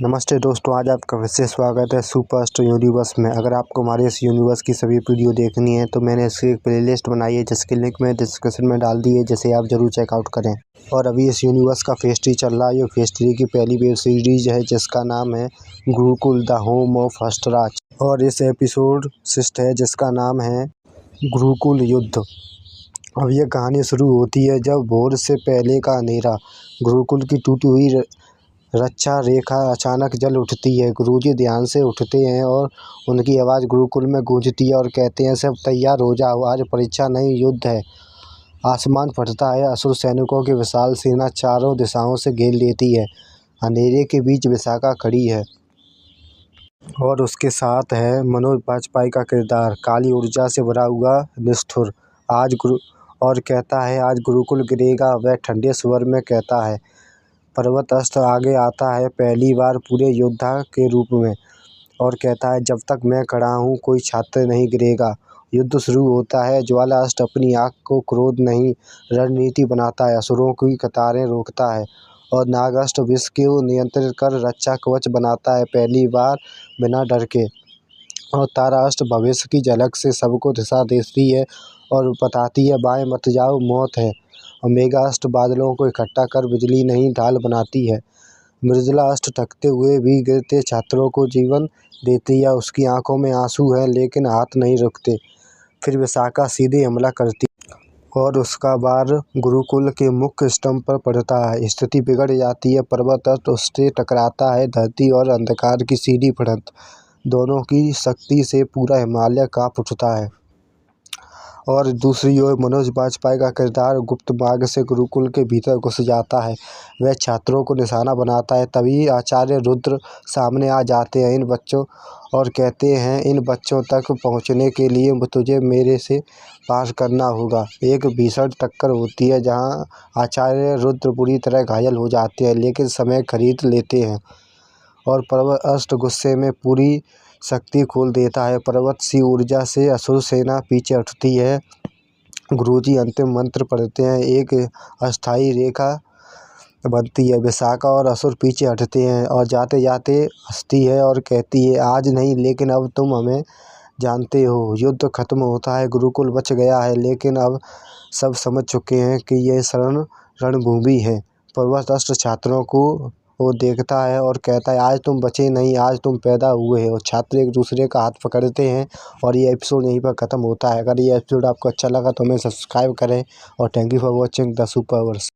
नमस्ते दोस्तों, आज आपका फिर से स्वागत है सुपर यूनिवर्स में। अगर आपको हमारे इस यूनिवर्स की सभी वीडियो देखनी है तो मैंने इसकी एक प्लेलिस्ट बनाई है जिसकी लिंक मैं डिस्क्रिप्शन में डाल दी है, जिसे आप ज़रूर चेकआउट करें। और अभी इस यूनिवर्स का फेज 3 चल रहा है। ये फेज 3 की पहली वेब सीरीज है जिसका नाम है Gurukul the home of Harshraj, और इस एपिसोड 6 है जिसका नाम है गुरुकुल युद्ध। अब यह कहानी शुरू होती है जब भोर से पहले का अंधेरा, गुरुकुल की टूटी हुई रक्षा रेखा अचानक जल उठती है। गुरुजी ध्यान से उठते हैं और उनकी आवाज़ गुरुकुल में गूंजती है और कहते हैं, सब तैयार हो जाओ, आज परीक्षा नहीं युद्ध है। आसमान फटता है, असुर सैनिकों की विशाल सेना चारों दिशाओं से घेर लेती है। अंधेरे के बीच विशाखा खड़ी है और उसके साथ है मनोज बाजपेयी का किरदार, काली ऊर्जा से भरा हुआ निष्ठुर। और कहता है आज गुरुकुल गिरेगा। वह ठंडे स्वर में कहता है। पर्वत अस्त्र आगे आता है पहली बार पूरे योद्धा के रूप में और कहता है, जब तक मैं खड़ा हूँ कोई छात्र नहीं गिरेगा। युद्ध शुरू होता है। ज्वाला अस्त्र अपनी आँख को क्रोध नहीं रणनीति बनाता है, असुरों की कतारें रोकता है और नागास्त्र विष को नियंत्रित कर रक्षा कवच बनाता है पहली बार बिना डर के। और तारा अस्त्र भविष्य की झलक से सबको दिशा देती है और बताती है, बाएं मत जाओ, मौत है। और मेघा अस्त्र बादलों को इकट्ठा कर बिजली नहीं ढाल बनाती है। मृदुला अस्त्र थकते हुए भी गिरते छात्रों को जीवन देती है। उसकी आंखों में आंसू है लेकिन हाथ नहीं रुकते। फिर विशाखा सीधे हमला करती और उसका वार गुरुकुल के मुख्य स्तंभ पर पड़ता है। स्थिति बिगड़ जाती है। पर्वत अस्त्र उससे टकराता है। धरती और अंधकार की सीधी भिड़ंत, दोनों की शक्ति से पूरा हिमालय कांप उठता है। और दूसरी ओर मनोज बाजपेयी का किरदार गुप्त मार्ग से गुरुकुल के भीतर घुस जाता है। वह छात्रों को निशाना बनाता है। तभी आचार्य रुद्र सामने आ जाते हैं इन बच्चों और कहते हैं, इन बच्चों तक पहुंचने के लिए तुझे मेरे से पार करना होगा। एक भीषण टक्कर होती है जहां आचार्य रुद्र बुरी तरह घायल हो जाते हैं लेकिन समय खरीद लेते हैं और पर्वत अस्त्र गुस्से में पूरी शक्ति खोल देता है। पर्वत सी ऊर्जा से असुर सेना पीछे हटती है। गुरुजी अंतिम मंत्र पढ़ते हैं, एक अस्थायी रेखा बनती है। विशाखा और असुर पीछे हटते हैं और जाते जाते हंसती है और कहती है, आज नहीं लेकिन अब तुम हमें जानते हो। युद्ध खत्म होता है, गुरुकुल बच गया है, लेकिन अब सब समझ चुके हैं कि यह रणभूमि है। पर्वत अस्त्र छात्रों को वो देखता है और कहता है, आज तुम बचे नहीं, आज तुम पैदा हुए हो। और छात्र एक दूसरे का हाथ पकड़ते हैं और ये एपिसोड यहीं पर ख़त्म होता है। अगर ये एपिसोड आपको अच्छा लगा तो हमें सब्सक्राइब करें और thank you for watching the super verse.